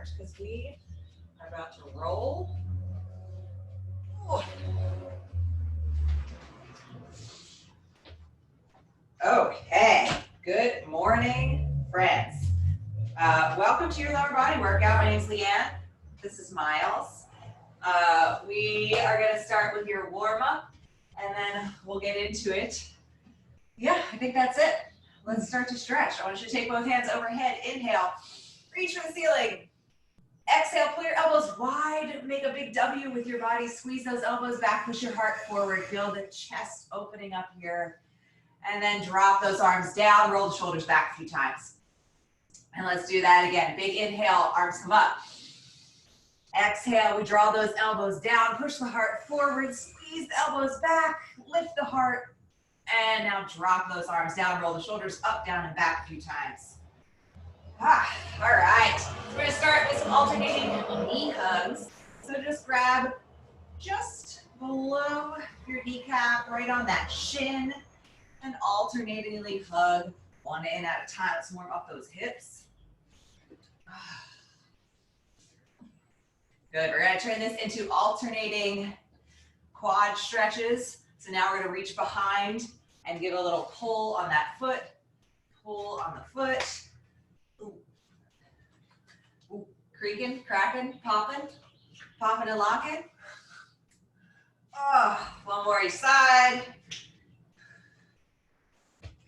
start because we are about to roll. Ooh. Okay, good morning, friends. Welcome to your lower body workout. My name is Leanne. This is Miles. We are going to start with your warm-up, and then we'll get into it. Yeah, I think that's it. Let's start to stretch. I want you to take both hands overhead. Inhale, reach for the ceiling. Exhale, pull your elbows wide. Make a big W with your body. Squeeze those elbows back. Push your heart forward. Feel the chest opening up here. And then drop those arms down. Roll the shoulders back a few times. And let's do that again. Big inhale, arms come up. Exhale, we draw those elbows down. Push the heart forward. Squeeze the elbows back. Lift the heart. And now drop those arms down. Roll the shoulders up, down, and back a few times. All right. We're going to start with some alternating knee hugs. So just grab just below your kneecap, right on that shin, and alternatingly hug one in at a time. Let's warm up those hips. Good. We're going to turn this into alternating quad stretches. So now we're going to reach behind and give a little pull on that foot. Pull on the foot. Ooh. Ooh. Creaking, cracking, popping and locking. Oh, one more each side.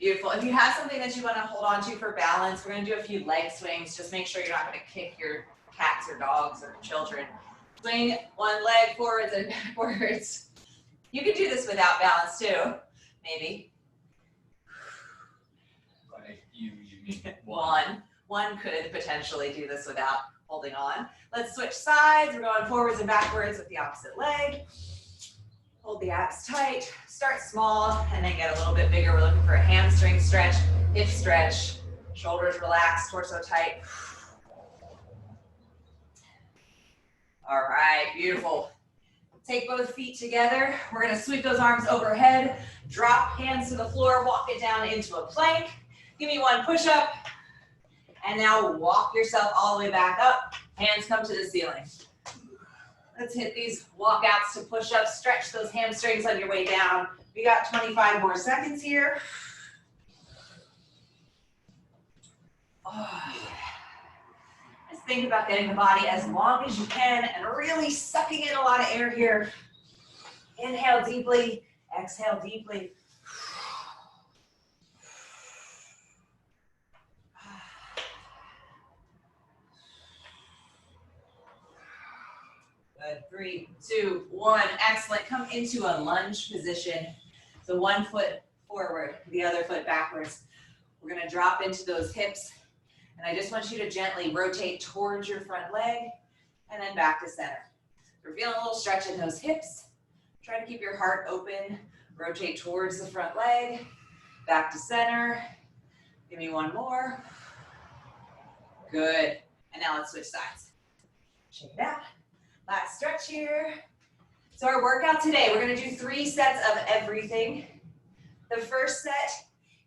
Beautiful. If you have something that you want to hold on to for balance, we're going to do a few leg swings. Just make sure you're not going to kick your cats or dogs or children. Swing one leg forwards and backwards. You can do this without balance too, maybe. You mean One could potentially do this without holding on. Let's switch sides. We're going forwards and backwards with the opposite leg. Hold the abs tight. Start small and then get a little bit bigger. We're looking for a hamstring stretch, hip stretch, shoulders relaxed, torso tight. All right, beautiful. Take both feet together. We're going to sweep those arms overhead, drop hands to the floor, walk it down into a plank. Give me one push-up, and now walk yourself all the way back up. Hands come to the ceiling. Let's hit these walkouts to push-ups. Stretch those hamstrings on your way down. We got 25 more seconds here. Just think about getting the body as long as you can and really sucking in a lot of air here. Inhale deeply, exhale deeply. Good. 3, 2, 1. Excellent. Come into a lunge position. So one foot forward, the other foot backwards. We're going to drop into those hips. And I just want you to gently rotate towards your front leg and then back to center. We're feeling a little stretch in those hips. Try to keep your heart open. Rotate towards the front leg, back to center. Give me one more. Good. And now let's switch sides. Shake it out. Last stretch here. So our workout today, we're going to do 3 sets of everything. The first set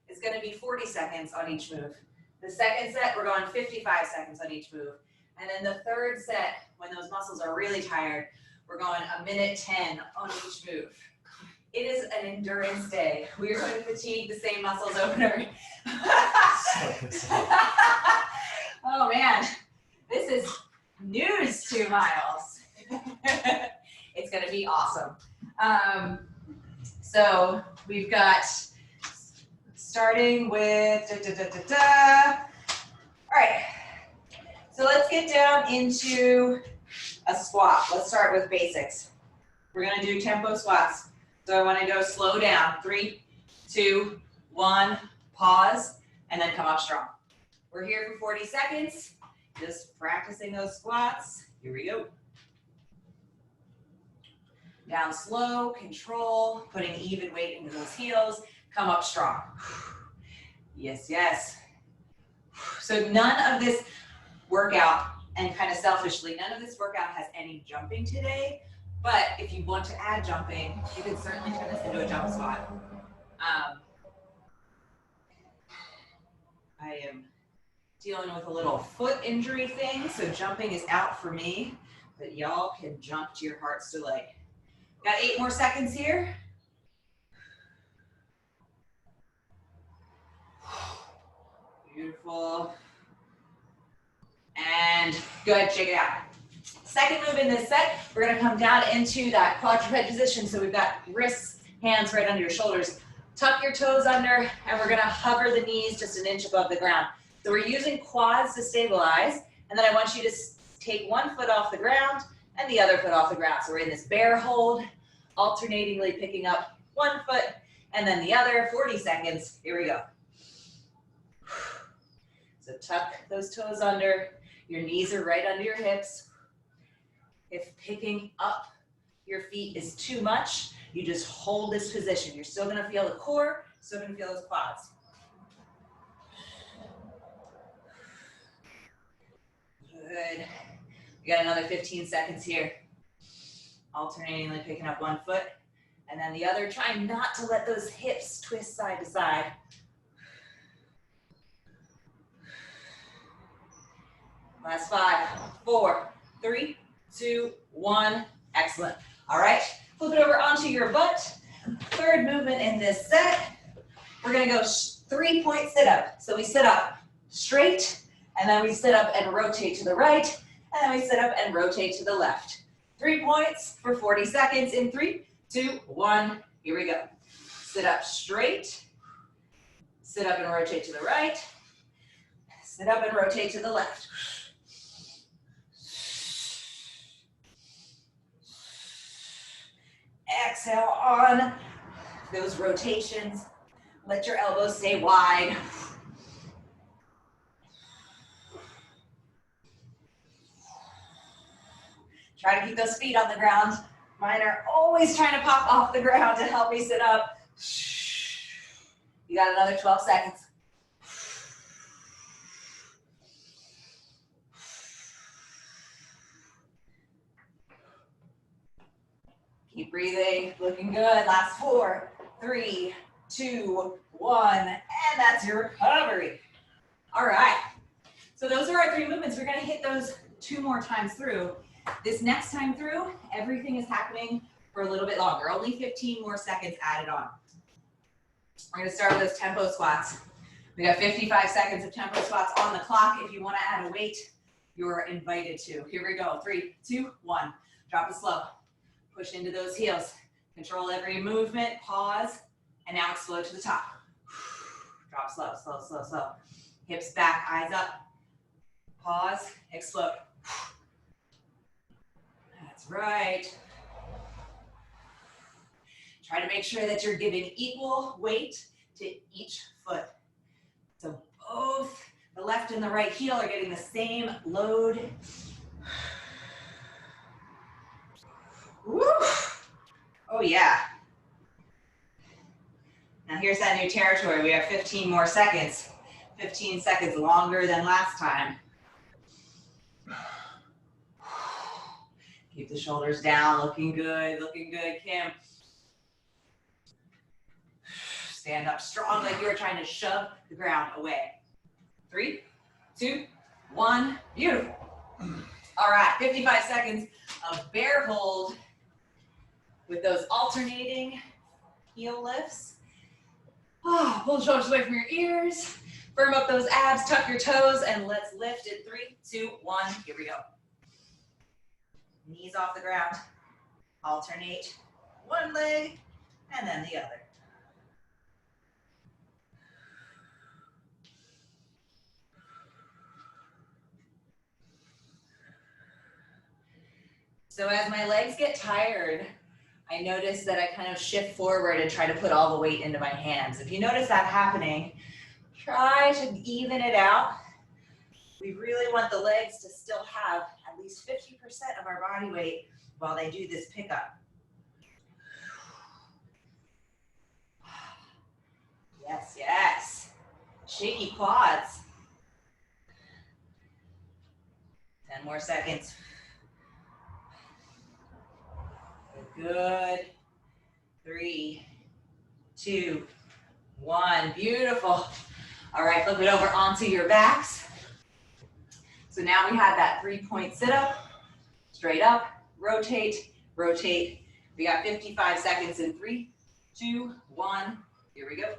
is going to be 40 seconds on each move. The second set, we're going 55 seconds on each move. And then the third set, when those muscles are really tired, we're going 1:10 on each move. It is an endurance day. We are going to fatigue the same muscles over and over. Oh man, this is news to Miles. It's going to be awesome. So we've got starting with All right, so let's get down into a squat. Let's start with basics. We're going to do tempo squats. So I want to go slow down. 3, 2, 1, pause, and then come up strong. We're here for 40 seconds, just practicing those squats. Here we go. Down slow, control, putting even weight into those heels. Come up strong. Yes, yes. So none of this workout, and kind of selfishly, none of this workout has any jumping today. But if you want to add jumping, you can certainly turn this into a jump squat. I am dealing with a little foot injury thing, so jumping is out for me, but y'all can jump to your heart's delight. Got 8 more seconds here. Beautiful. And good, shake it out. Second move in this set, we're gonna come down into that quadruped position. So we've got wrists, hands right under your shoulders. Tuck your toes under, and we're gonna hover the knees just an inch above the ground. So we're using quads to stabilize, and then I want you to take one foot off the ground and the other foot off the ground. So we're in this bear hold, alternatingly picking up one foot and then the other, 40 seconds. Here we go. So tuck those toes under, your knees are right under your hips. If picking up your feet is too much, you just hold this position. You're still gonna feel the core, still gonna feel those quads. Good. We got another 15 seconds here. Alternatingly picking up one foot and then the other, trying not to let those hips twist side to side. Last 5, 4, 3, 2, 1. Excellent. All right, flip it over onto your butt. Third movement in this set. We're gonna go 3-point sit-up. So we sit up straight, and then we sit up and rotate to the right, and then we sit up and rotate to the left. 3 points for 40 seconds in 3, 2, 1. Here we go. Sit up straight, sit up and rotate to the right, sit up and rotate to the left. Exhale on those rotations. Let your elbows stay wide. Try to keep those feet on the ground. Mine are always trying to pop off the ground to help me sit up. You got another 12 seconds. Keep breathing, looking good. Last 4, 3, 2, 1, and that's your recovery. All right, so those are our 3 movements. We're gonna hit those 2 more times through. This next time through, everything is happening for a little bit longer, only 15 more seconds added on. We're gonna start with those tempo squats. We got 55 seconds of tempo squats on the clock. If you wanna add a weight, you're invited to. Here we go, 3, 2, 1. Drop it slow. Push into those heels. Control every movement, pause, and now explode to the top. Drop slow, slow, slow, slow. Hips back, eyes up. Pause, explode. That's right. Try to make sure that you're giving equal weight to each foot. So both the left and the right heel are getting the same load. Woo! Oh yeah. Now here's that new territory. We have 15 more seconds. 15 seconds longer than last time. Keep the shoulders down, looking good, Kim. Stand up strong like you were trying to shove the ground away. 3, 2, 1, beautiful. All right, 55 seconds of bear hold with those alternating heel lifts. Oh, pull the shoulders away from your ears. Firm up those abs, tuck your toes, and let's lift in 3, 2, 1. Here we go. Knees off the ground. Alternate one leg and then the other. So as my legs get tired, I notice that I kind of shift forward and try to put all the weight into my hands. If you notice that happening, try to even it out. We really want the legs to still have at least 50% of our body weight while they do this pickup. Yes, yes. Shaky quads. 10 more seconds. Good. 3, 2, 1. Beautiful. All right, flip it over onto your backs. So now we have that 3-point sit-up, straight up, rotate, rotate. We got 55 seconds in 3, 2, 1. Here we go.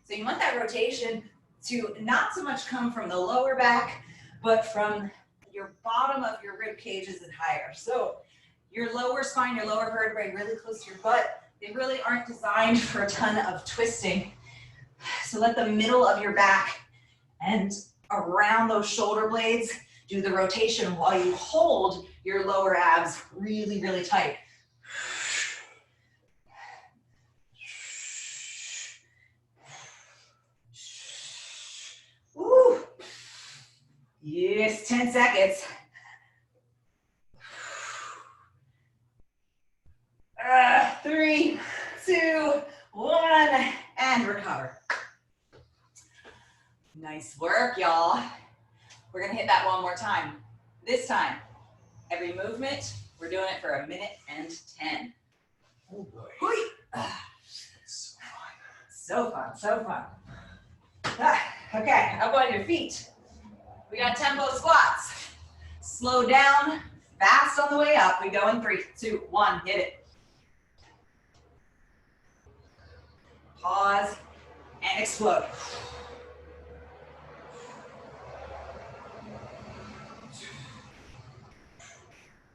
So you want that rotation to not so much come from the lower back, but from your bottom of your rib cages and higher. So your lower spine, your lower vertebrae really close to your butt, they really aren't designed for a ton of twisting. So let the middle of your back and around those shoulder blades do the rotation while you hold your lower abs really, really tight. Woo. Yes, 10 seconds. 3, 2, 1, and recover. Nice work, y'all. We're gonna hit that one more time. This time, every movement, we're doing it for 1 minute and 10. Oh boy. So fun. So fun, so fun. Okay, up on your feet. We got tempo squats. Slow down, fast on the way up. We go in 3, 2, 1, hit it. Pause and explode.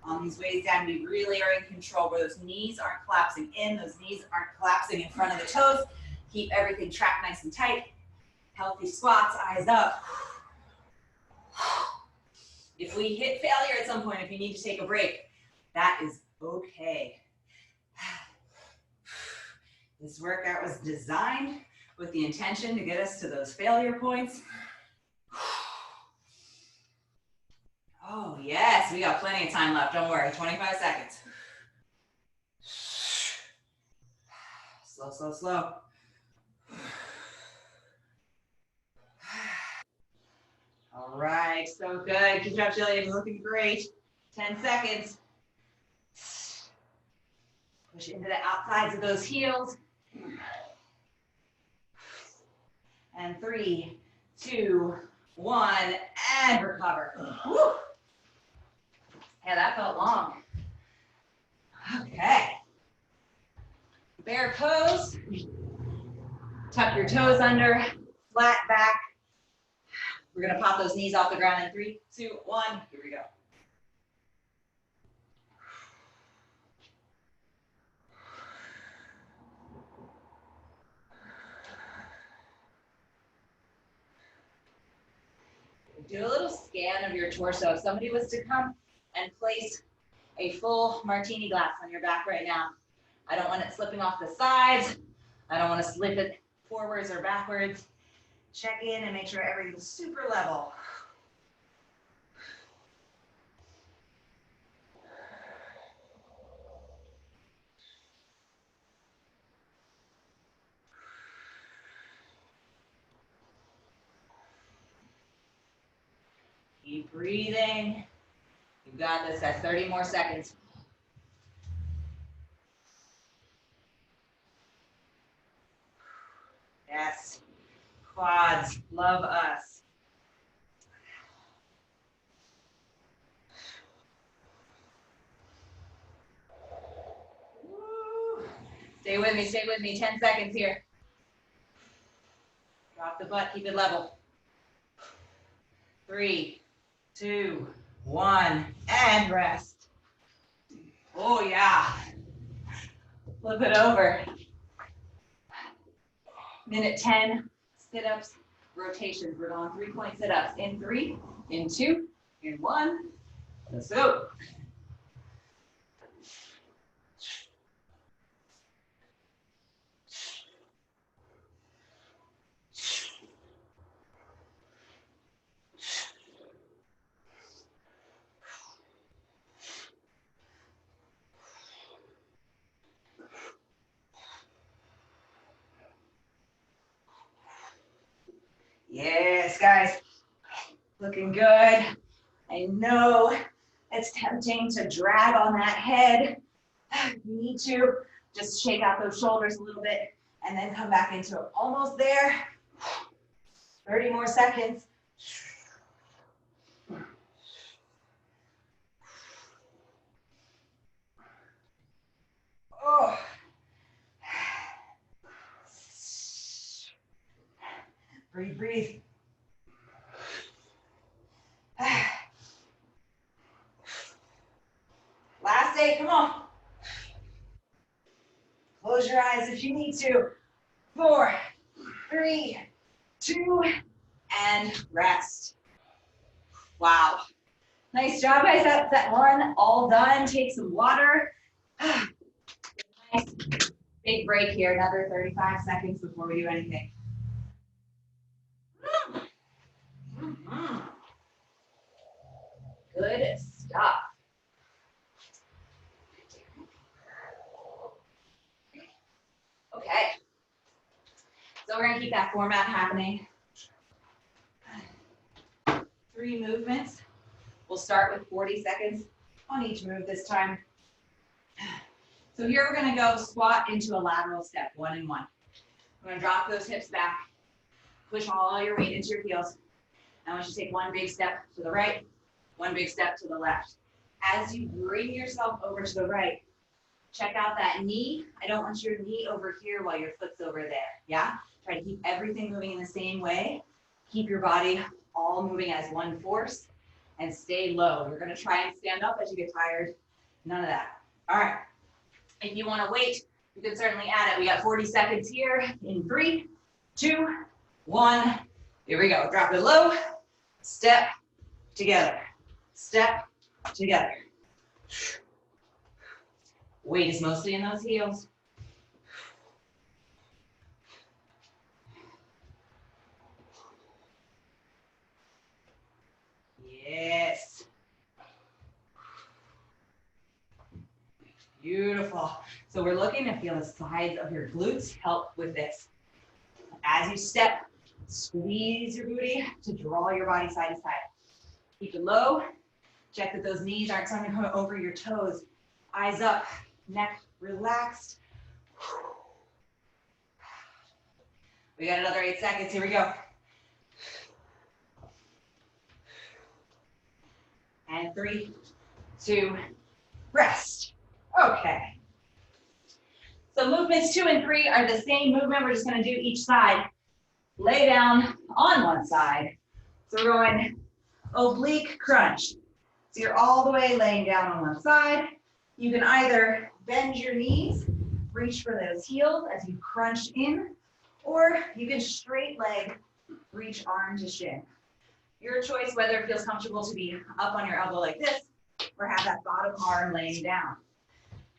On these ways down, we really are in control where those knees aren't collapsing in, those knees aren't collapsing in front of the toes. Keep everything trapped nice and tight. Healthy squats, eyes up. If we hit failure at some point, if you need to take a break, that is okay. This workout was designed with the intention to get us to those failure points. Oh yes, we got plenty of time left, don't worry, 25 seconds. Slow, slow, slow. All right, so good. Good job, Jillian. You're looking great. 10 seconds. Push into the outsides of those heels. And 3, 2, 1, and recover. Woo. Yeah, that felt long. Okay. Bear pose. Tuck your toes under, flat back. We're gonna pop those knees off the ground in 3, 2, 1. Here we go. Do a little scan of your torso. If somebody was to come and place a full martini glass on your back right now, I don't want it slipping off the sides. I don't want to slip it forwards or backwards. Check in and make sure everything's super level. Keep breathing. You got this. That's 30 more seconds. Yes. Quads, love us. Woo. Stay with me, 10 seconds here. Drop the butt, keep it level. 3, 2, 1, and rest. Oh yeah. Flip it over. Minute 10, sit-ups, rotations. We're going 3-point sit-ups. In 3, in 2, in 1. Let's go. Yes, guys. Looking good. I know It's tempting to drag on that head. You need to just shake out those shoulders a little bit and then come back into it. Almost there. 30 more seconds. Oh. Breathe, breathe. Last 8, come on. Close your eyes if you need to. 4, 3, 2, and rest. Wow. Nice job, guys. That's that one all done. Take some water. Nice big break here. Another 35 seconds before we do anything. Good stuff. Okay. So we're gonna keep that format happening. 3 movements. We'll start with 40 seconds on each move this time. So here we're gonna go squat into a lateral step, 1 and 1. We're gonna drop those hips back, push all your weight into your heels. I want you to take 1 big step to the right, 1 big step to the left. As you bring yourself over to the right, check out that knee. I don't want your knee over here while your foot's over there, yeah? Try to keep everything moving in the same way. Keep your body all moving as one force and stay low. You're gonna try and stand up as you get tired. None of that. All right. If you wanna wait, you can certainly add it. We got 40 seconds here in 3, 2, 1. Here we go. Drop it low, step together, step together. Weight is mostly in those heels. Yes. Beautiful. So we're looking to feel the sides of your glutes help with this. As you step, squeeze your booty to draw your body side to side. Keep it low. Check that those knees aren't starting to come over your toes. Eyes up, neck relaxed. We got another 8 seconds. Here we go. And 3, 2, rest. Okay. So movements 2 and 3 are the same movement. We're just going to do each side. Lay down on one side. So we're going oblique crunch. So you're all the way laying down on one side. You can either bend your knees, reach for those heels as you crunch in, or you can straight leg, reach arm to shin. Your choice whether it feels comfortable to be up on your elbow like this, or have that bottom arm laying down.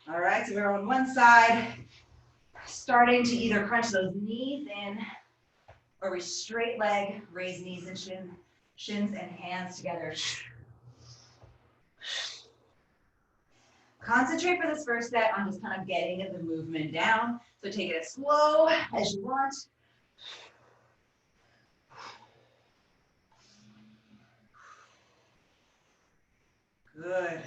All right, so we're on one side, starting to either crunch those knees in, or we straight leg, raise knees and shins and hands together. Concentrate for this first set on just kind of getting the movement down. So take it as slow as you want. Good.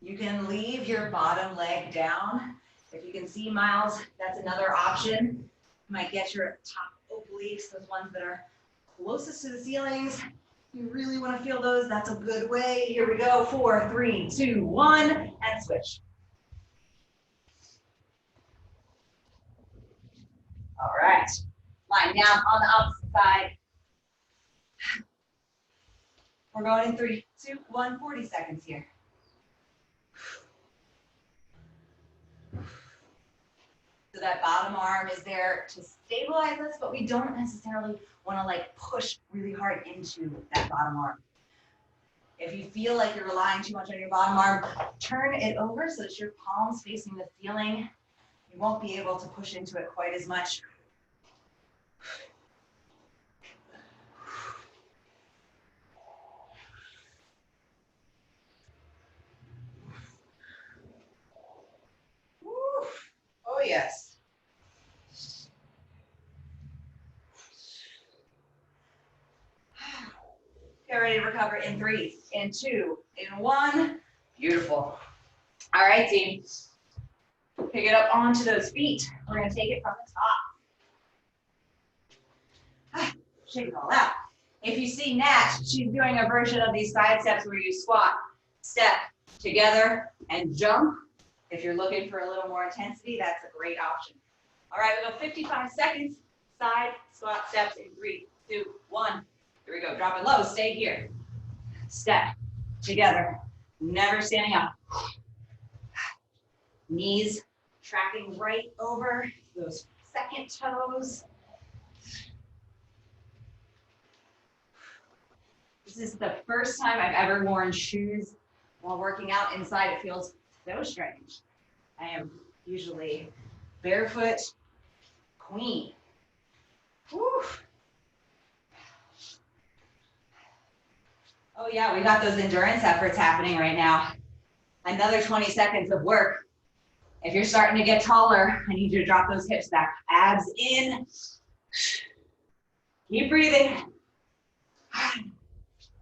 You can leave your bottom leg down. If you can see, Miles, that's another option. You might get your top obliques, those ones that are closest to the ceilings. You really want to feel those. That's a good way. Here we go. 4, 3, 2, 1, and switch. All right. Lying down on the opposite side. We're going in 3, 2, 1, 40 seconds here. So that bottom arm is there to stabilize us, but we don't necessarily want to like push really hard into that bottom arm. If you feel like you're relying too much on your bottom arm, turn it over so that your palms facing the ceiling. You won't be able to push into it quite as much. Woo. Oh yes. Get ready to recover in 3, in 2, in 1. Beautiful. All right, team. Pick it up onto those feet. We're gonna take it from the top. Shake it all out. If you see Nat, she's doing a version of these side steps where you squat, step together, and jump. If you're looking for a little more intensity, that's a great option. All right, we go 55 seconds. Side squat steps in 3, 2, 1. Here we go. Drop it low. Stay here. Step together. Never standing up. Knees tracking right over those second toes. This is the first time I've ever worn shoes while working out inside. It feels so strange. I am usually barefoot queen. Whew. Oh yeah, we got those endurance efforts happening right now. Another 20 seconds of work. If you're starting to get taller, I need you to drop those hips back. Abs in. Keep breathing.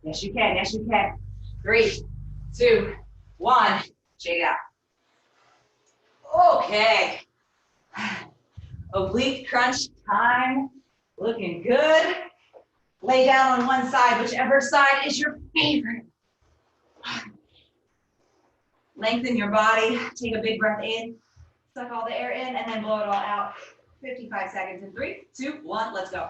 Yes, you can. Yes, you can. 3, 2, 1. Shake it out. Okay. Oblique crunch time. Looking good. Lay down on one side, whichever side is your favorite. Lengthen your body. Take a big breath in. Suck all the air in and then blow it all out. 55 seconds in 3, 2, 1. Let's go.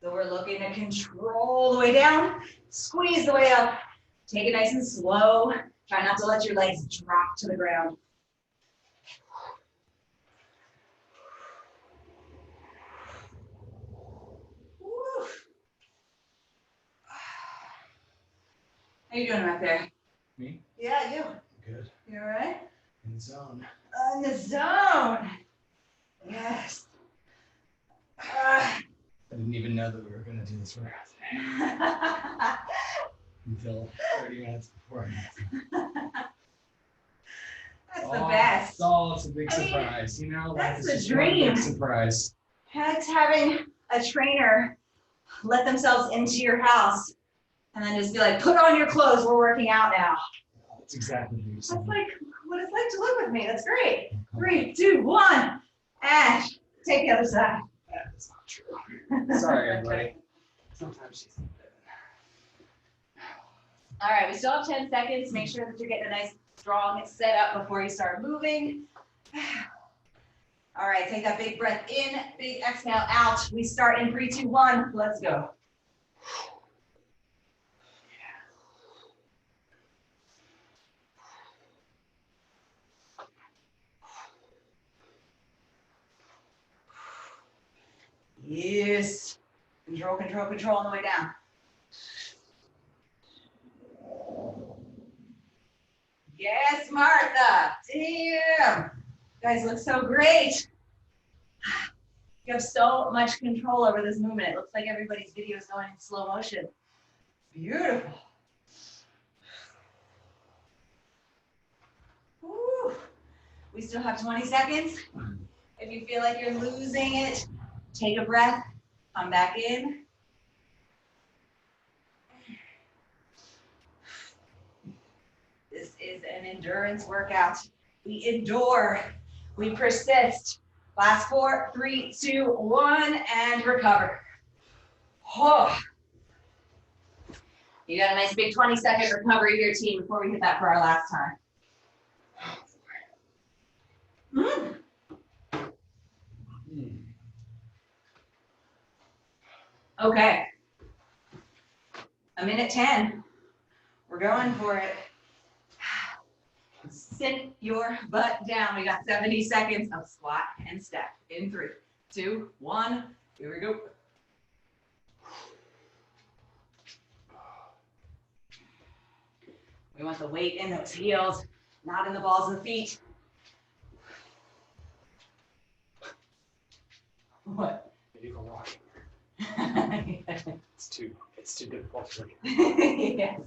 So we're looking to control the way down, squeeze the way up. Take it nice and slow. Try not to let your legs drop to the ground. Woo. How you doing out there? Me? Yeah, you. Good. You all right? In the zone. In the zone. Yes. I didn't even know that we were going to do this workout today until 30 minutes before. That's the best. It's a big surprise, you know? That's It's the just one dream. big surprise. That's having a trainer let themselves into your house and then just be like, put on your clothes, we're working out now. That's exactly what you said. That's like what it's like to live with me. That's great. 3, 2, 1. And take the other side. That is not true. Sorry, everybody. Sometimes she's like that. All right, we still have 10 seconds. Make sure that you're getting a nice, strong setup before you start moving. All right, take that big breath in, big exhale out. We start in 3, 2, 1. Let's go. Yes. Control, control, control on the way down. Yes, Martha. Damn. You guys look so great. You have so much control over this movement. It looks like everybody's video is going in slow motion. Beautiful. Woo. We still have 20 seconds. If you feel like you're losing it, take a breath, come back in. This is an endurance workout. We endure, we persist. Last 4, 3, 2, 1, and recover. Oh. You got a nice big 20-second recovery here, team, before we hit that for our last time. Okay. 1:10. We're going for it. Sit your butt down. We got 70 seconds of squat and step in 3, 2, 1. Here we go. We want the weight in those heels, not in the balls of the feet. What? You go walking. It's too difficult for me. Yes.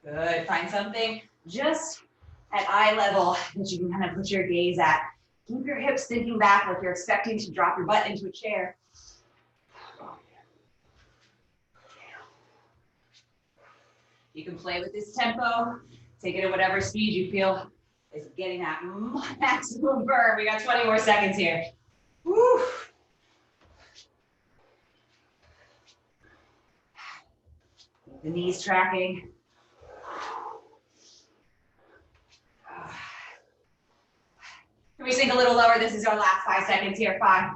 Good. Find something just at eye level that you can kind of put your gaze at. Keep your hips thinking back like you're expecting to drop your butt into a chair. You can play with this tempo. Take it at whatever speed you feel is getting that maximum burn. We got 20 more seconds here. Woo. The knees tracking. Can we sink a little lower? This is our last 5 seconds here. 5,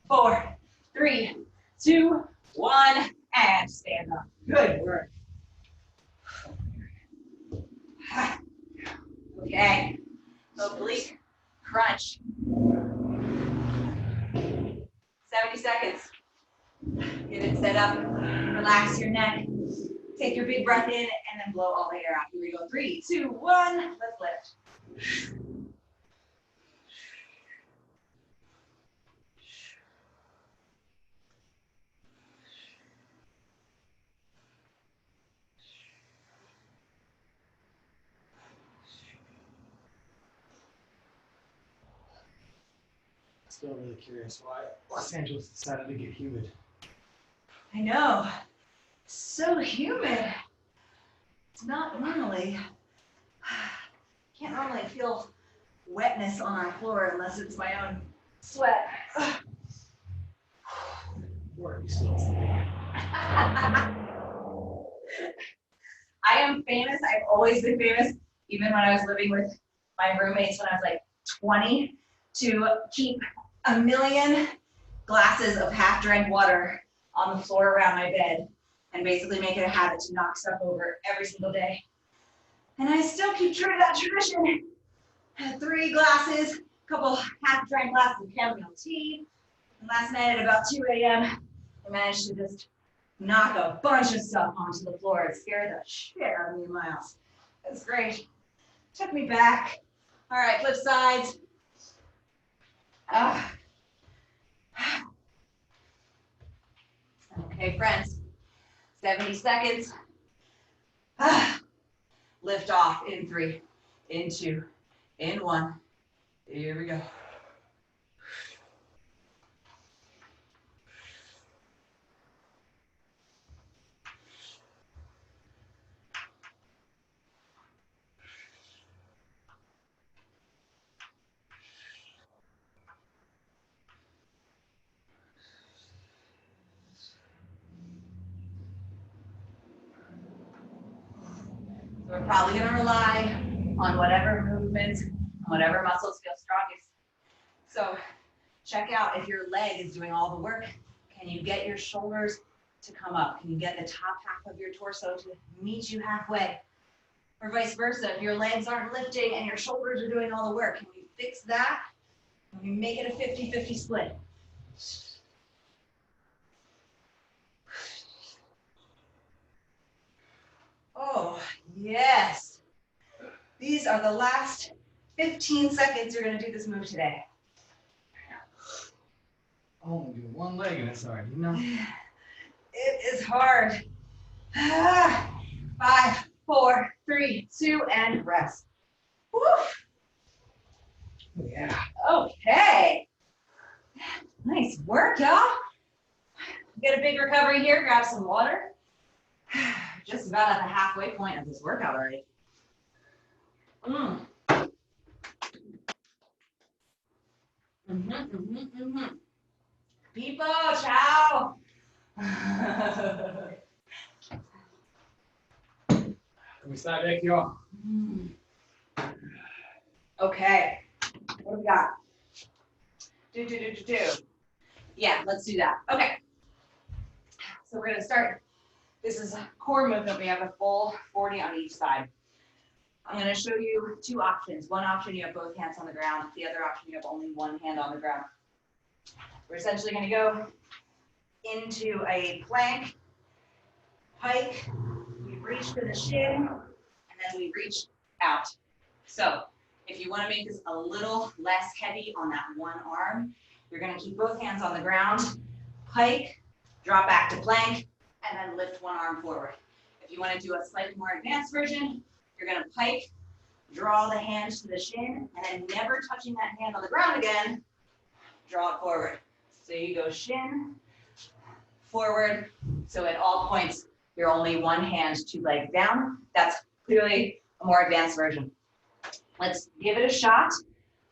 4, 3, 2, 1, and stand up. Good work. Okay, oblique crunch. 70 seconds. Get it set up. Relax your neck. Take your big breath in and then blow all the air out. Here we go. 3, 2, 1. Let's lift. Still really curious why Los Angeles decided to get humid. I know. So humid. It's not normally. Can't normally feel wetness on our floor unless it's my own sweat. Or you still sleeping. I am famous. I've always been famous, even when I was living with my roommates when I was like 20, to keep 1 million glasses of half-drank water on the floor around my bed and basically make it a habit to knock stuff over every single day. And I still keep true to that tradition. I had 3 glasses, a couple half-drank glasses of chamomile tea. And last night at about 2 a.m., I managed to just knock a bunch of stuff onto the floor. It scared the shit out of me, Miles. It was great. Took me back. All right, flip sides. Okay, friends. 70 seconds. Lift off in 3, in 2, in 1. Here we go. So we're probably going to rely on whatever movements, whatever muscles feel strongest. So check out if your leg is doing all the work. Can you get your shoulders to come up? Can you get the top half of your torso to meet you halfway? Or vice versa, if your legs aren't lifting and your shoulders are doing all the work, can we fix that? Can we make it a 50-50 split? Oh, yes. These are the last 15 seconds you're going to do this move today. I'll only do one leg and it's hard, you know? It is hard. 5, 4, 3, 2, and rest. Woo. Yeah. Okay. Nice work, y'all. Get a big recovery here. Grab some water. Just about at the halfway point of this workout already. People, ciao. Can we start back, y'all? Okay. What do we got? Yeah, let's do that. Okay. So we're going to start. This is a core movement. We have a full 40 on each side. I'm going to show you 2 options. One option, you have both hands on the ground. The other option, you have only one hand on the ground. We're essentially going to go into a plank, hike. We reach for the shin, and then we reach out. So if you want to make this a little less heavy on that one arm, you're going to keep both hands on the ground, pike, drop back to plank, and then lift one arm forward. If you want to do a slightly more advanced version, you're going to pike, Draw the hand to the shin, and then never touching that hand on the ground again, draw it forward. So you go shin, forward. So at all points, you're only one hand, two legs down. That's clearly a more advanced version. Let's give it a shot.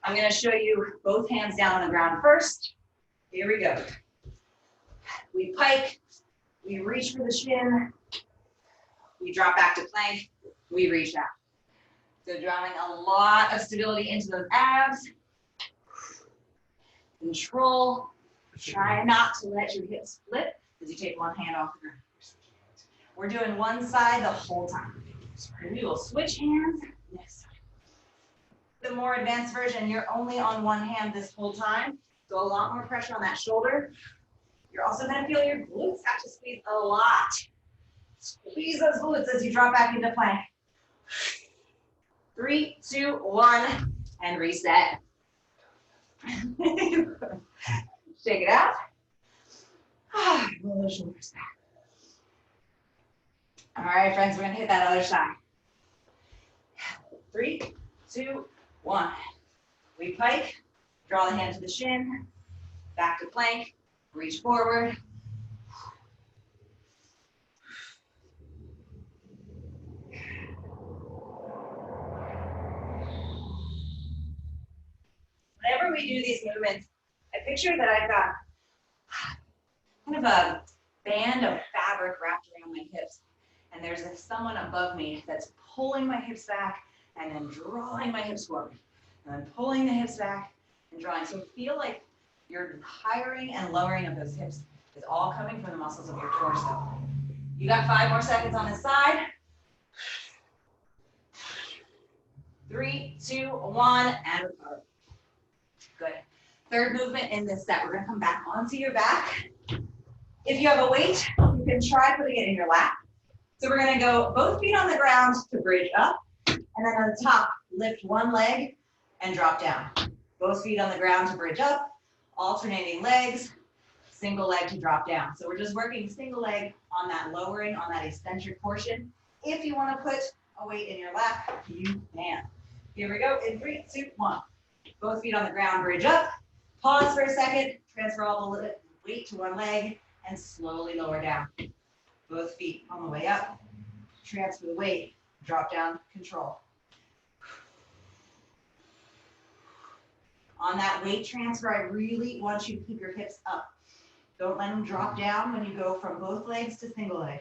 I'm going to show you both hands down on the ground first. Here we go. We pike, we reach for the shin, we drop back to plank, we reach out. So drawing a lot of stability into those abs. Control. Try not to let your hips split as you take one hand off the ground. We're doing one side the whole time. We will switch hands next time. The more advanced version, you're only on one hand this whole time, so a lot more pressure on that shoulder. You're also going to feel your glutes have to squeeze a lot. Squeeze those glutes as you drop back into plank. 3, 2, 1, and reset. Shake it out. Roll those shoulders back. All right, friends, we're going to hit that other side. 3, 2, 1. We pike, draw the hand to the shin, back to plank, reach forward. Whenever we do these movements, I picture that I've got kind of a band of fabric wrapped around my hips, and there's someone above me that's pulling my hips back and then drawing my hips forward, and then pulling the hips back and drawing. So feel like your hiring and lowering of those hips is all coming from the muscles of your torso. You got 5 more seconds on this side. 3, 2, 1, and recover. Good. Third movement in this set, we're going to come back onto your back. If you have a weight, you can try putting it in your lap. So we're going to go both feet on the ground to bridge up, and then on the top, lift one leg and drop down. Both feet on the ground to bridge up, alternating legs, single leg to drop down. So we're just working single leg on that lowering, on that eccentric portion. If you want to put a weight in your lap, you can. Here we go in 3, 2, 1. Both feet on the ground, bridge up. Pause for a second, transfer all the weight to one leg, and slowly lower down. Both feet on the way up. Transfer the weight, drop down, control. On that weight transfer, I really want you to keep your hips up. Don't let them drop down when you go from both legs to single leg.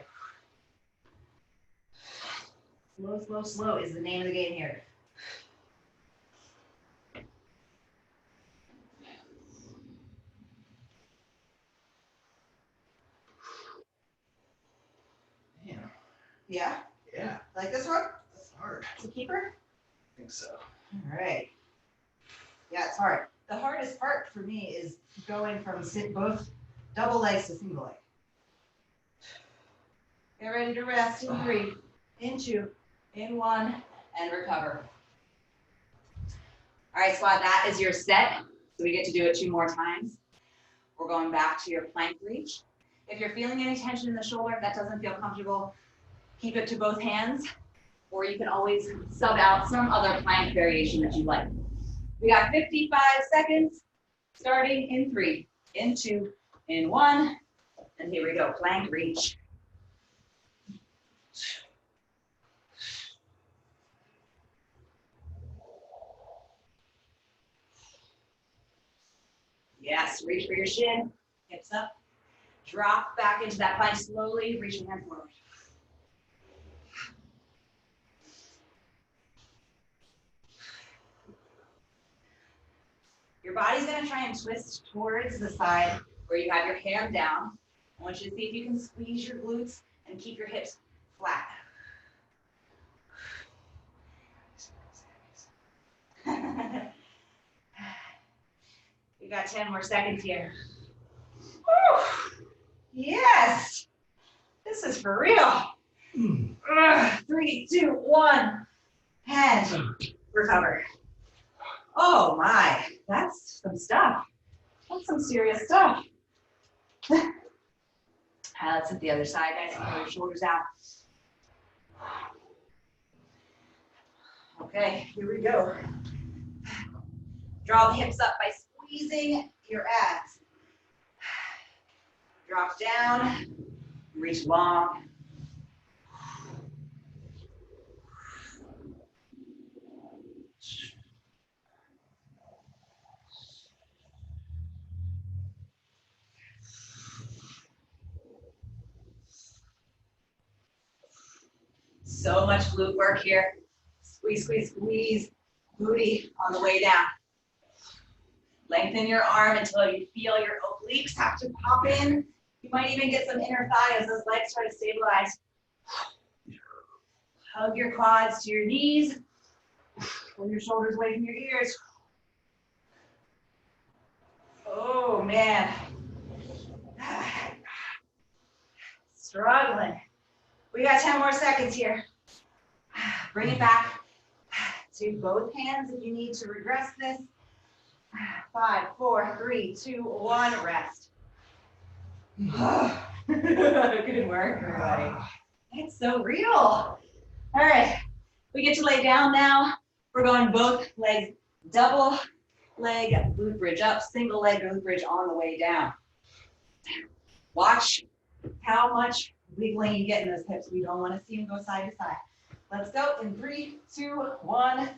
Slow, slow, slow is the name of the game here. Yeah? Yeah, Like this one? that's hard. It's a keeper? I think so. All right. Yeah, it's hard. The hardest part for me is going from both double legs to single leg. Get ready to rest in 3, in 2, in 1, and recover. All right, squad, that is your set. So we get to do it 2 more times. We're going back to your plank reach. If you're feeling any tension in the shoulder, if that doesn't feel comfortable, keep it to both hands, or you can always sub out some other plank variation that you like. We got 55 seconds, starting in 3, in 2, in 1, and here we go, plank reach. Yes, reach for your shin, hips up, drop back into that plank slowly, reach your hand forward. Your body's going to try and twist towards the side where you have your hand down. I want you to see if you can squeeze your glutes and keep your hips flat. You got 10 more seconds here. Woo! Yes! This is for real. 3, 2, 1, and recover. Oh my, that's some stuff. That's some serious stuff. Let's hit the other side, guys. Pull your shoulders out. Okay, here we go. Draw the hips up by squeezing your abs. Drop down, reach long. So much glute work here. Squeeze, squeeze, squeeze. Booty on the way down. Lengthen your arm until you feel your obliques have to pop in. You might even get some inner thigh as those legs try to stabilize. Hug your quads to your knees. Pull your shoulders away from your ears. Oh, man. Struggling. We got 10 more seconds here. Bring it back to both hands if you need to regress this. 5, 4, 3, 2, 1, rest. Good work, everybody. It's so real. All right, we get to lay down now. We're going both legs, double leg glute bridge up, single leg glute bridge on the way down. Watch how much wiggling you get in those hips. We don't want to see them go side to side. Let's go in 3, 2, 1,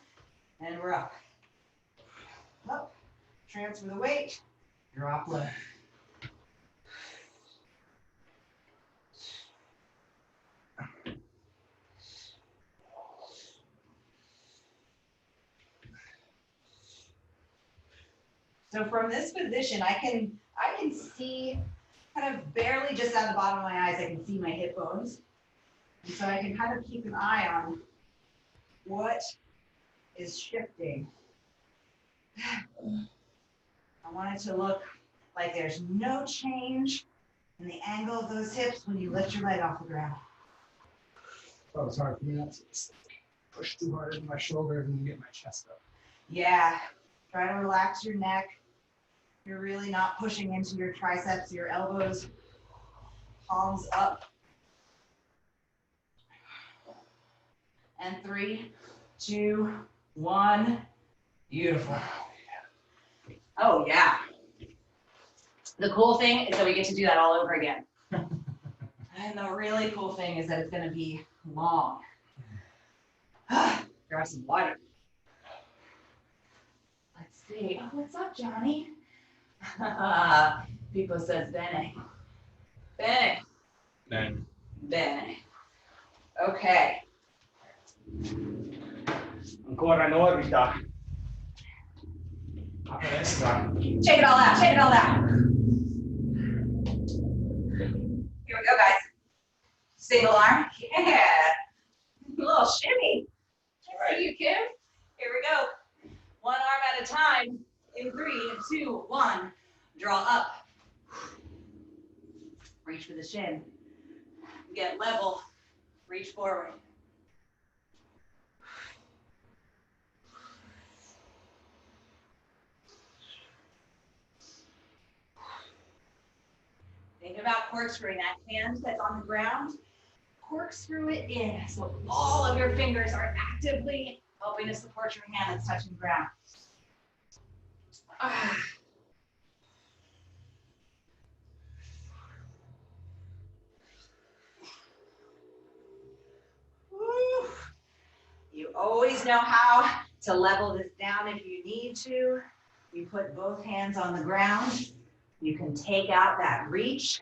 and we're up. Up, transfer the weight, drop low. So from this position, I can see kind of barely just out of the bottom of my eyes, I can see my hip bones. And so I can kind of keep an eye on what is shifting. I want it to look like there's no change in the angle of those hips when you lift your leg off the ground. Oh, it's hard for me not to just push too hard into my shoulders and get my chest up. Yeah, try to relax your neck. You're really not pushing into your triceps, your elbows, palms up. And 3, 2, 1. Beautiful. Oh, yeah. The cool thing is that we get to do that all over again. And the really cool thing is that it's going to be long. Grab some water. Let's see. Oh, what's up, Johnny? Pico says bene. Bene. Then. Bene. Okay. Ancora in orbita. A destra. Shake it all out. Shake it all out. Here we go, guys. Single arm. Yeah. A little shimmy. All right, you, Kim. Here we go. One arm at a time. In 3, 2, 1. Draw up. Reach for the shin. Get level. Reach forward. Think about corkscrewing that hand that's on the ground. Corkscrew it in so all of your fingers are actively helping to support your hand that's touching the ground. Woo. You always know how to level this down if you need to. You put both hands on the ground. You can take out that reach,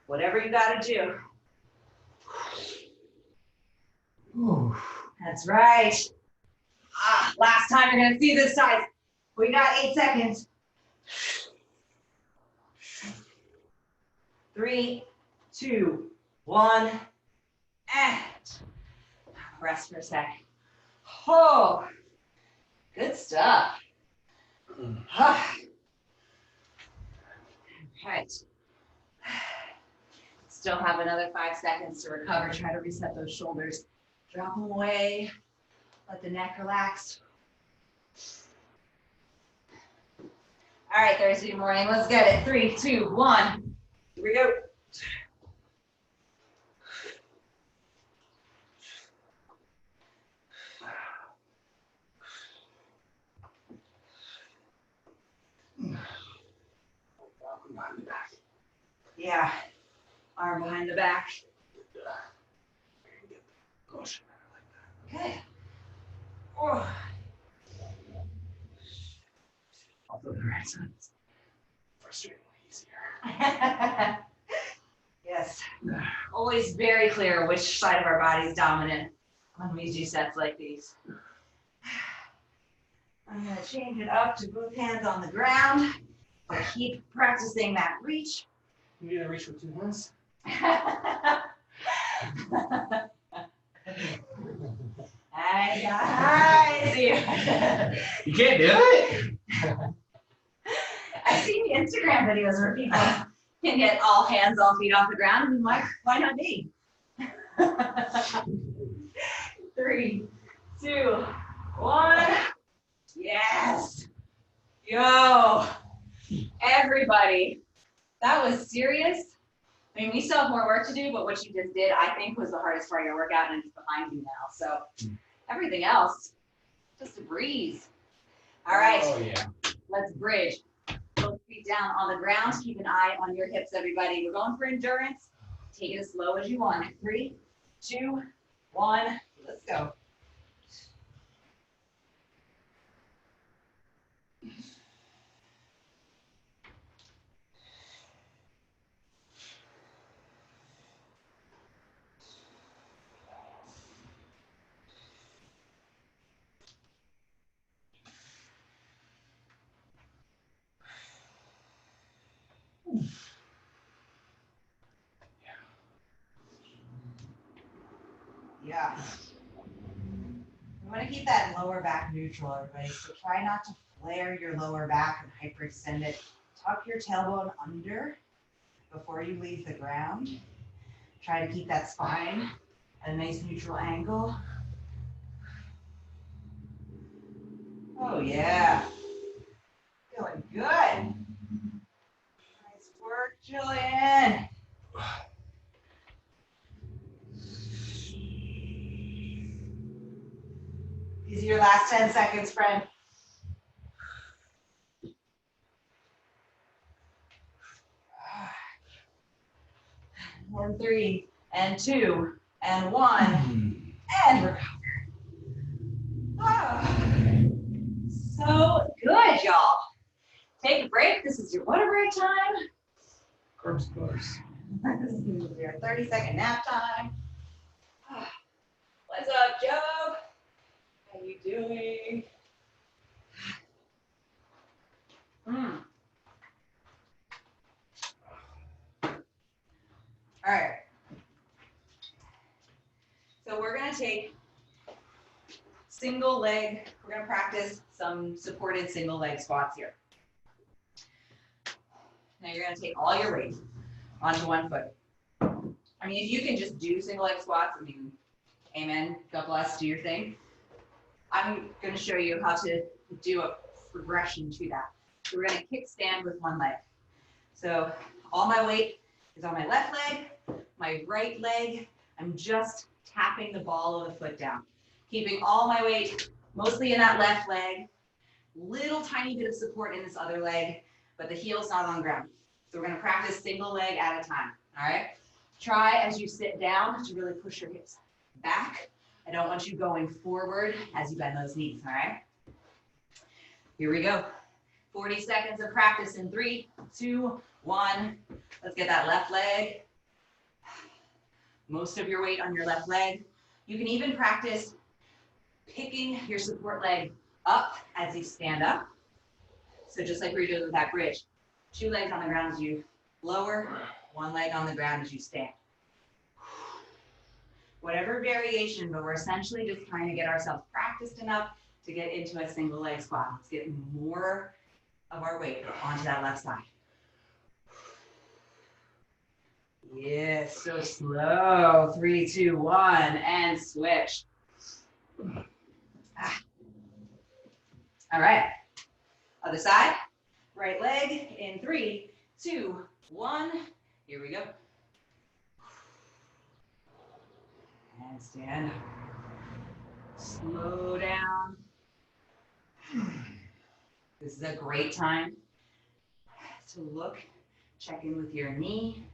whatever you got to do. Ooh. That's right. Last time you're going to see this side. We got 8 seconds. 3, 2, 1, and rest for a sec. Oh, good stuff. Right. Still have another 5 seconds to recover. Try to reset those shoulders. Drop them away. Let the neck relax. All right, Thursday morning. Let's get it. 3, 2, 1. Here we go. Yeah. Arm behind the back. Good. Oh. Also, the right side is frustratingly easier. Yes. Always very clear which side of our body is dominant when we do sets like these. I'm going to change it up to both hands on the ground. But keep practicing that reach. You gonna reach with 2 hands? I see. You can't do it? I've seen Instagram videos where people can get all hands, all feet off the ground, and why not me? 3, 2, 1. Yes. Yo. Everybody. That was serious. I mean, we still have more work to do, but what you just did, I think, was the hardest part of your workout, and it's behind you now. So everything else, just a breeze. All right. Oh, yeah. Let's bridge. Both feet down on the ground. Keep an eye on your hips, everybody. We're going for endurance. Take it as slow as you want. 3, 2, 1. Let's go. Yeah. You want to keep that lower back neutral, everybody. So try not to flare your lower back and hyperextend it. Tuck your tailbone under before you leave the ground. Try to keep that spine at a nice neutral angle. Oh, yeah. Feeling good. Nice work, Jillian. These are your last 10 seconds, friend. And 3, and 2, and 1, and recover. So good, y'all. Take a break. This is your water break time. Corpse pose. This is your 30-second nap time. What's up, Joe? How you doing? All right. So we're going to take single leg. We're going to practice some supported single leg squats here. Now you're going to take all your weight onto one foot. I mean, if you can just do single leg squats, I mean, amen, God bless, do your thing. I'm going to show you how to do a progression to that. So we're going to kickstand with one leg. So all my weight is on my left leg, my right leg. I'm just tapping the ball of the foot down, keeping all my weight mostly in that left leg, little tiny bit of support in this other leg, but the heel's not on the ground. So we're going to practice single leg at a time, all right? Try as you sit down to really push your hips back. I don't want you going forward as you bend those knees, all right? Here we go. 40 seconds of practice in 3, 2, 1. Let's get that left leg. Most of your weight on your left leg. You can even practice picking your support leg up as you stand up. So just like we were doing with that bridge. 2 legs on the ground as you lower, 1 leg on the ground as you stand. Whatever variation, but we're essentially just trying to get ourselves practiced enough to get into a single leg squat. Let's get more of our weight onto that left side. Yes, so slow. 3, 2, 1, and switch. All right. Other side. Right leg in 3, 2, 1. Here we go. And stand up. Slow down. This is a great time to look Check in with your knee.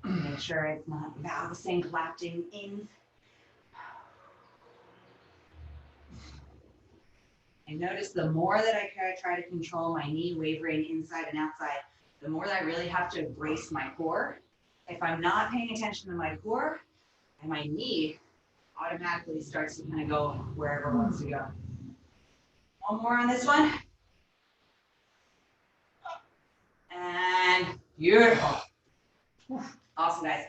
Make sure it's not valgusing, collapsing in. And notice the more that I try to control my knee wavering inside and outside, the more that I really have to brace my core. If I'm not paying attention to my core, and my knee automatically starts to kind of go wherever it wants to go. One more on this one. And beautiful. Awesome, guys.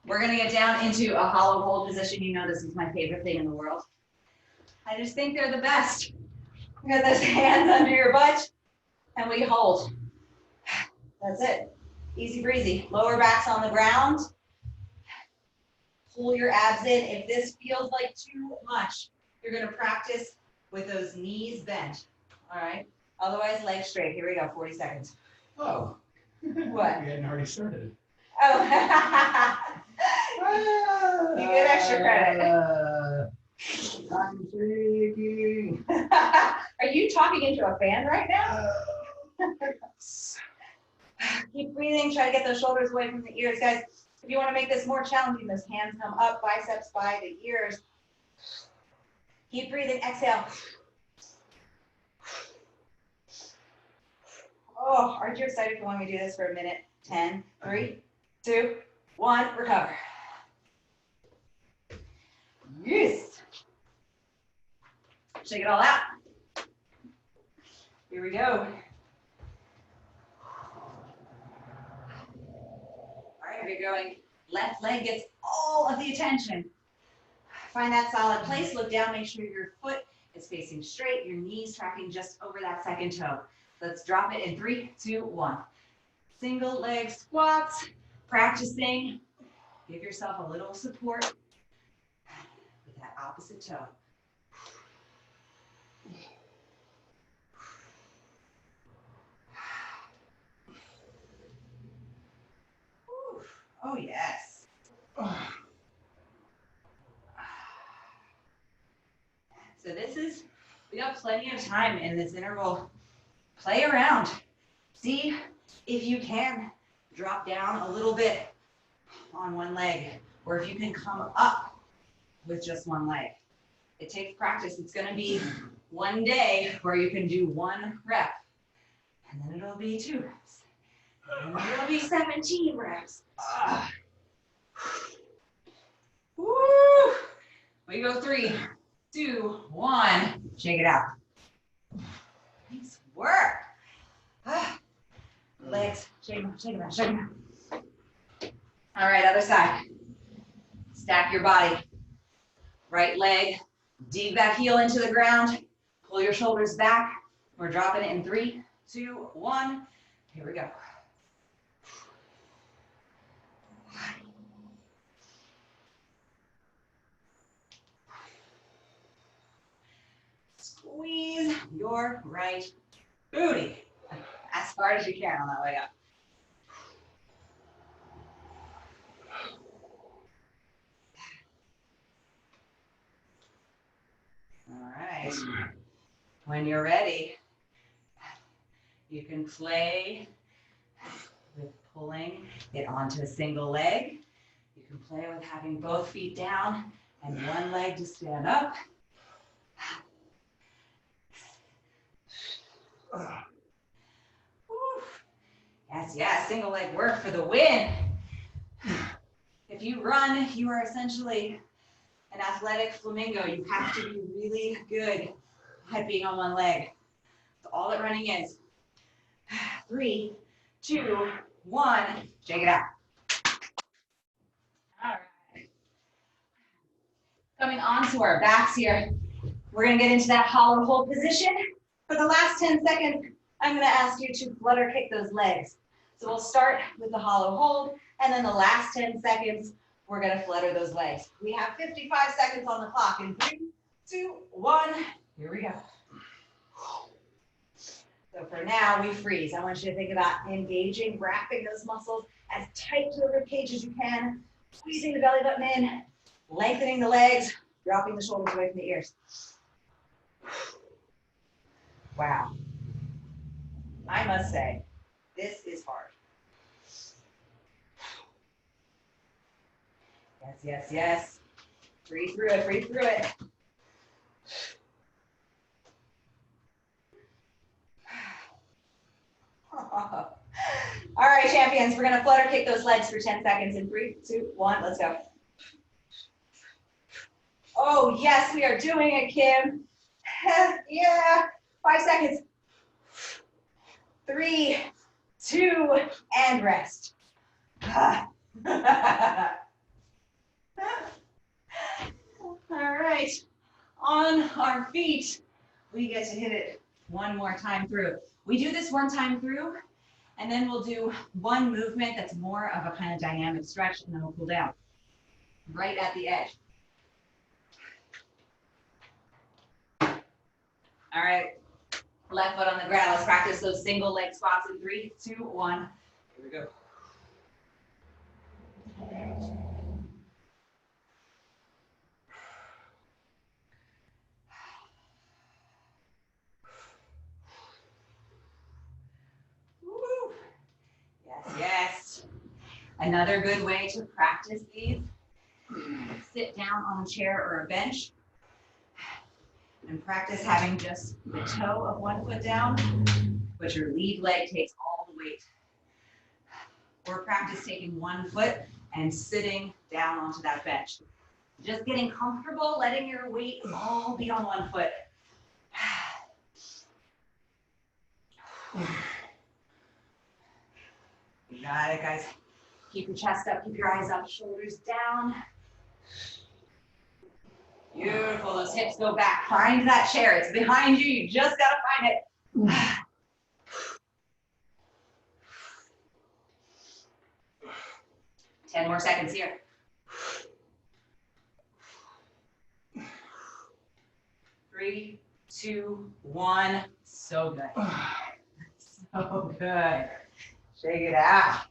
We're gonna get down into a hollow hold position. You know this is my favorite thing in the world. I just think they're the best. We got those hands under your butt, and we hold. That's it. Easy breezy. Lower back's on the ground. Pull your abs in. If this feels like too much, you're gonna practice with those knees bent. All right? Otherwise, legs straight. Here we go, 40 seconds. Oh. What? We hadn't already started. Oh. You get extra credit. I'm shaking. Are you talking into a fan right now? Keep breathing. Try to get those shoulders away from the ears. Guys, if you want to make this more challenging, those hands come up, biceps by the ears. Keep breathing. Exhale. Oh, aren't you excited for when we do this for a minute? 10, 3, 2, 1, recover. Yes. Shake it all out. Here we go. All right, we're going. Left leg gets all of the attention. Find that solid place. Look down. Make sure your foot is facing straight. Your knees tracking just over that second toe. Let's drop it in 3, 2, 1. Single leg squats. Practicing. Give yourself a little support with that opposite toe. Oh, yes. So we got plenty of time in this interval. Play around. See if you can drop down a little bit on one leg, or if you can come up with just one leg. It takes practice. It's going to be one day where you can do 1 rep, and then it'll be 2 reps, and then it'll be 17 reps. Woo! We go 3, 2, 1. Shake it out. Nice work. Legs, shake them out, shake them out, shake them out. All right, other side. Stack your body. Right leg, dig that heel into the ground. Pull your shoulders back. We're dropping it in 3, 2, 1. Here we go. Squeeze your right booty as far as you can on that way up. All right. When you're ready, you can play with pulling it onto a single leg. You can play with having both feet down and one leg to stand up. Yes, yes, single leg work for the win. If you run, you are essentially an athletic flamingo. You have to be really good at being on one leg. That's all that running is. 3, 2, 1, shake it out. All right. Coming onto our backs here, we're gonna get into that hollow hold position. For the last 10 seconds, I'm gonna ask you to flutter kick those legs. So we'll start with the hollow hold, and then the last 10 seconds, we're gonna flutter those legs. We have 55 seconds on the clock in 3, 2, 1, here we go. So for now, we freeze. I want you to think about engaging, wrapping those muscles as tight to the rib cage as you can, squeezing the belly button in, lengthening the legs, dropping the shoulders away from the ears. Wow. I must say, this is hard. Yes, yes. Breathe through it, breathe through it. All right, champions, we're gonna flutter kick those legs for 10 seconds in 3, 2, 1, let's go. Oh, yes, we are doing it, Kim. Yeah, 5 seconds. 3, 2, and rest. All right, on our feet, we get to hit it one more time through. We do this one time through, and then we'll do one movement that's more of a kind of dynamic stretch, and then we'll cool down right at the edge. All right, left foot on the ground. Let's practice those single leg squats in 3, 2, 1. Here we go. Woo. Yes, yes. Another good way to practice these, sit down on a chair or a bench and practice having just the toe of one foot down, but your lead leg takes all the weight. Or practice taking one foot and sitting down onto that bench. Just getting comfortable, letting your weight all be on one foot. You got it, guys. Keep your chest up, keep your eyes up, shoulders down. Beautiful, those hips go back. Find that chair, it's behind you, you just gotta find it. 10 more seconds here. 3, 2, 1. So good. So good. Shake it out.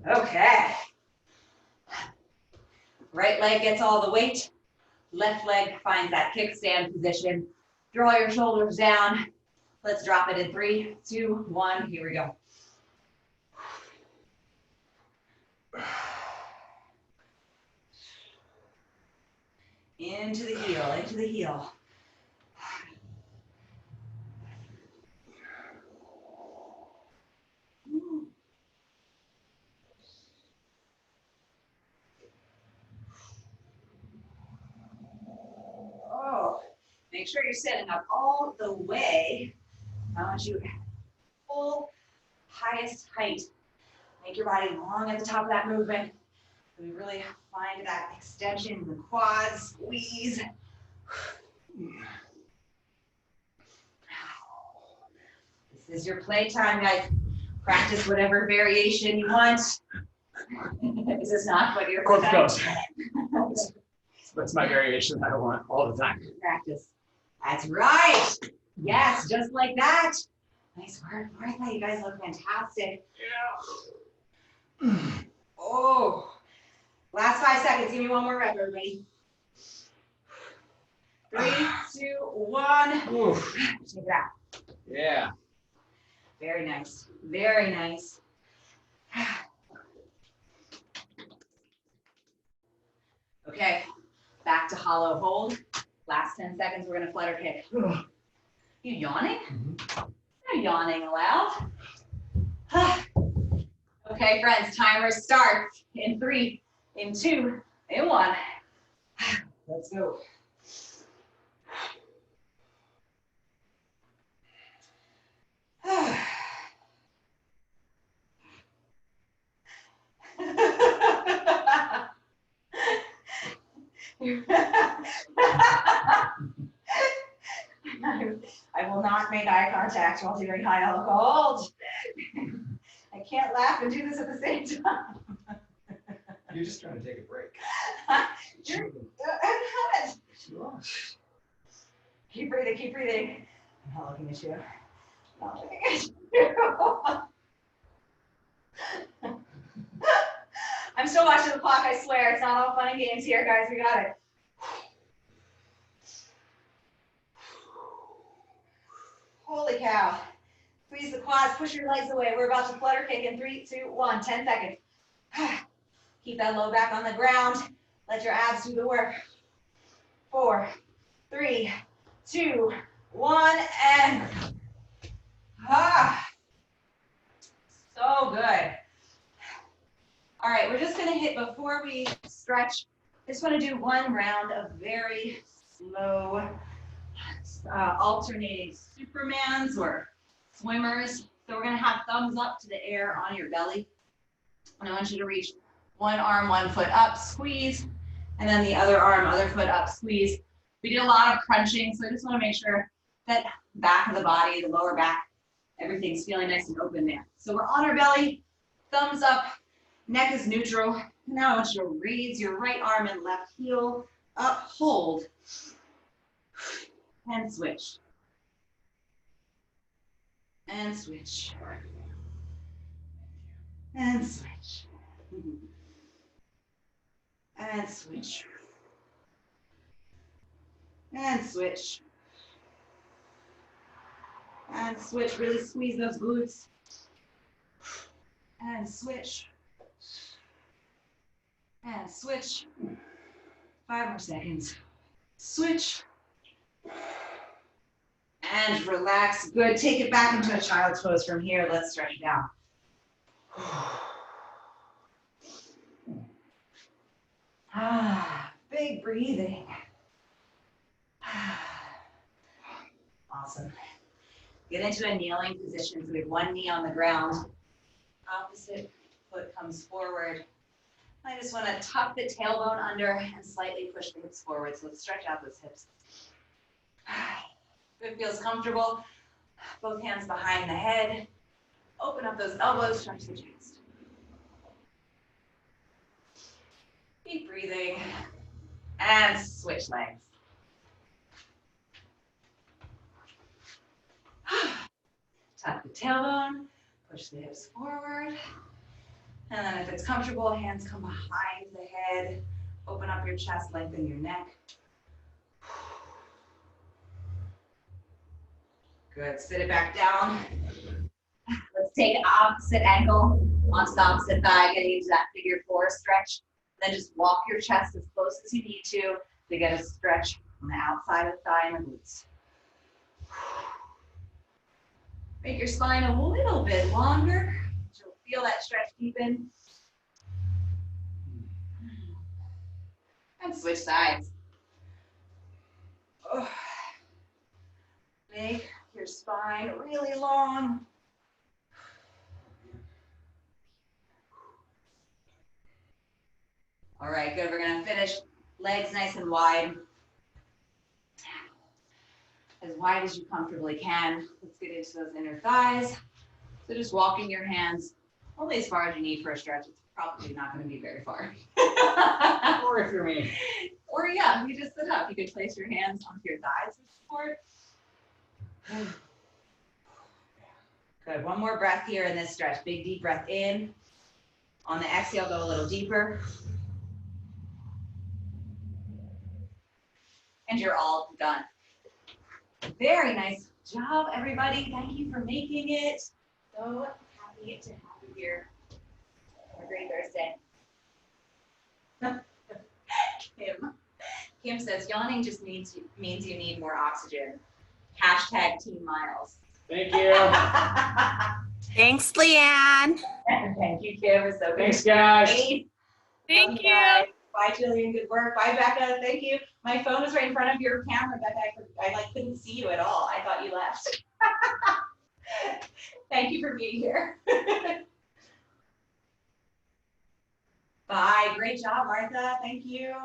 Okay. Right leg gets all the weight. Left leg finds that kickstand position. Draw your shoulders down. Let's drop it in 3, 2, 1. Here we go. Into the heel, into the heel. Oh, make sure you're sitting up all the way. I want you full highest height. Make your body long at the top of that movement. So we really find that extension in the quads, squeeze. This is your playtime, guys. Practice whatever variation you want. Is this not what you're Coach. That's my variation I want all the time. Practice. That's right. Yes, just like that. Nice work. Martha, you guys look fantastic. Yeah. Oh, last 5 seconds. Give me one more rep, everybody. 3, 2, 1. Oof. Take it out. Yeah. Very nice. Very nice. Okay, back to hollow hold. Last 10 seconds, we're gonna flutter kick. You yawning? Mm-hmm. No yawning allowed. Okay, friends, timer starts in 3, in 2, in 1. Let's go. I will not make eye contact while doing high alcohol. I can't laugh and do this at the same time. You're just trying to take a break. I'm not. You are. Keep breathing, keep breathing. I'm not looking at you. I'm not looking at you. I'm still watching the clock, I swear. It's not all fun and games here, guys. We got it. Holy cow. Squeeze the quads, push your legs away. We're about to flutter kick in 3, 2, 1, 10 seconds. Keep that low back on the ground. Let your abs do the work. 4, 3, 2, 1, and so good. All right, we're just gonna hit, before we stretch, just wanna do one round of very slow, alternating Supermans or swimmers. So we're gonna have thumbs up to the air on your belly. And I want you to reach one arm, 1 foot up, squeeze, and then the other arm, other foot up, squeeze. We did a lot of crunching, so I just wanna make sure that back of the body, the lower back, everything's feeling nice and open there. So we're on our belly, thumbs up, neck is neutral. Now I want you to raise your right arm and left heel up, hold, and switch. And switch. And switch. And switch. And switch. And switch. Really squeeze those glutes. And switch. And switch. 5 more seconds. Switch. And relax. Good. Take it back into a child's pose from here. Let's stretch down. Big breathing. Awesome. Get into a kneeling position. So we have one knee on the ground. Opposite foot comes forward. I just want to tuck the tailbone under and slightly push the hips forward. So let's stretch out those hips. If it feels comfortable, both hands behind the head. Open up those elbows, stretch the chest. Keep breathing. And switch legs. Tuck the tailbone, push the hips forward. And then if it's comfortable, hands come behind the head. Open up your chest, lengthen your neck. Good, sit it back down. Let's take opposite ankle onto the opposite thigh, getting into that figure 4 stretch. Then just walk your chest as close as you need to get a stretch on the outside of the thigh and the glutes. Make your spine a little bit longer. You'll feel that stretch deepen. And switch sides. Make your spine really long. All right, good. We're gonna finish legs nice and wide. As wide as you comfortably can. Let's get into those inner thighs. So just walking your hands only as far as you need for a stretch. It's probably not going to be very far. Or if you're me. Or yeah, you just sit up. You could place your hands onto your thighs for support. Good. One more breath here in this stretch. Big deep breath in. On the exhale, go a little deeper. And you're all done. Very nice job, everybody. Thank you for making it. So happy to have you here. Have a great Thursday. Kim says, yawning just means you need more oxygen. # Team Miles. Thank you. Thanks, Leanne. Thank you, Kim. It's so good. Thanks, guys. Thank you. Guys. Bye, Jillian. Good work. Bye, Becca. Thank you. My phone was right in front of your camera, Becca. I like couldn't see you at all. I thought you left. Thank you for being here. Bye. Great job, Martha. Thank you.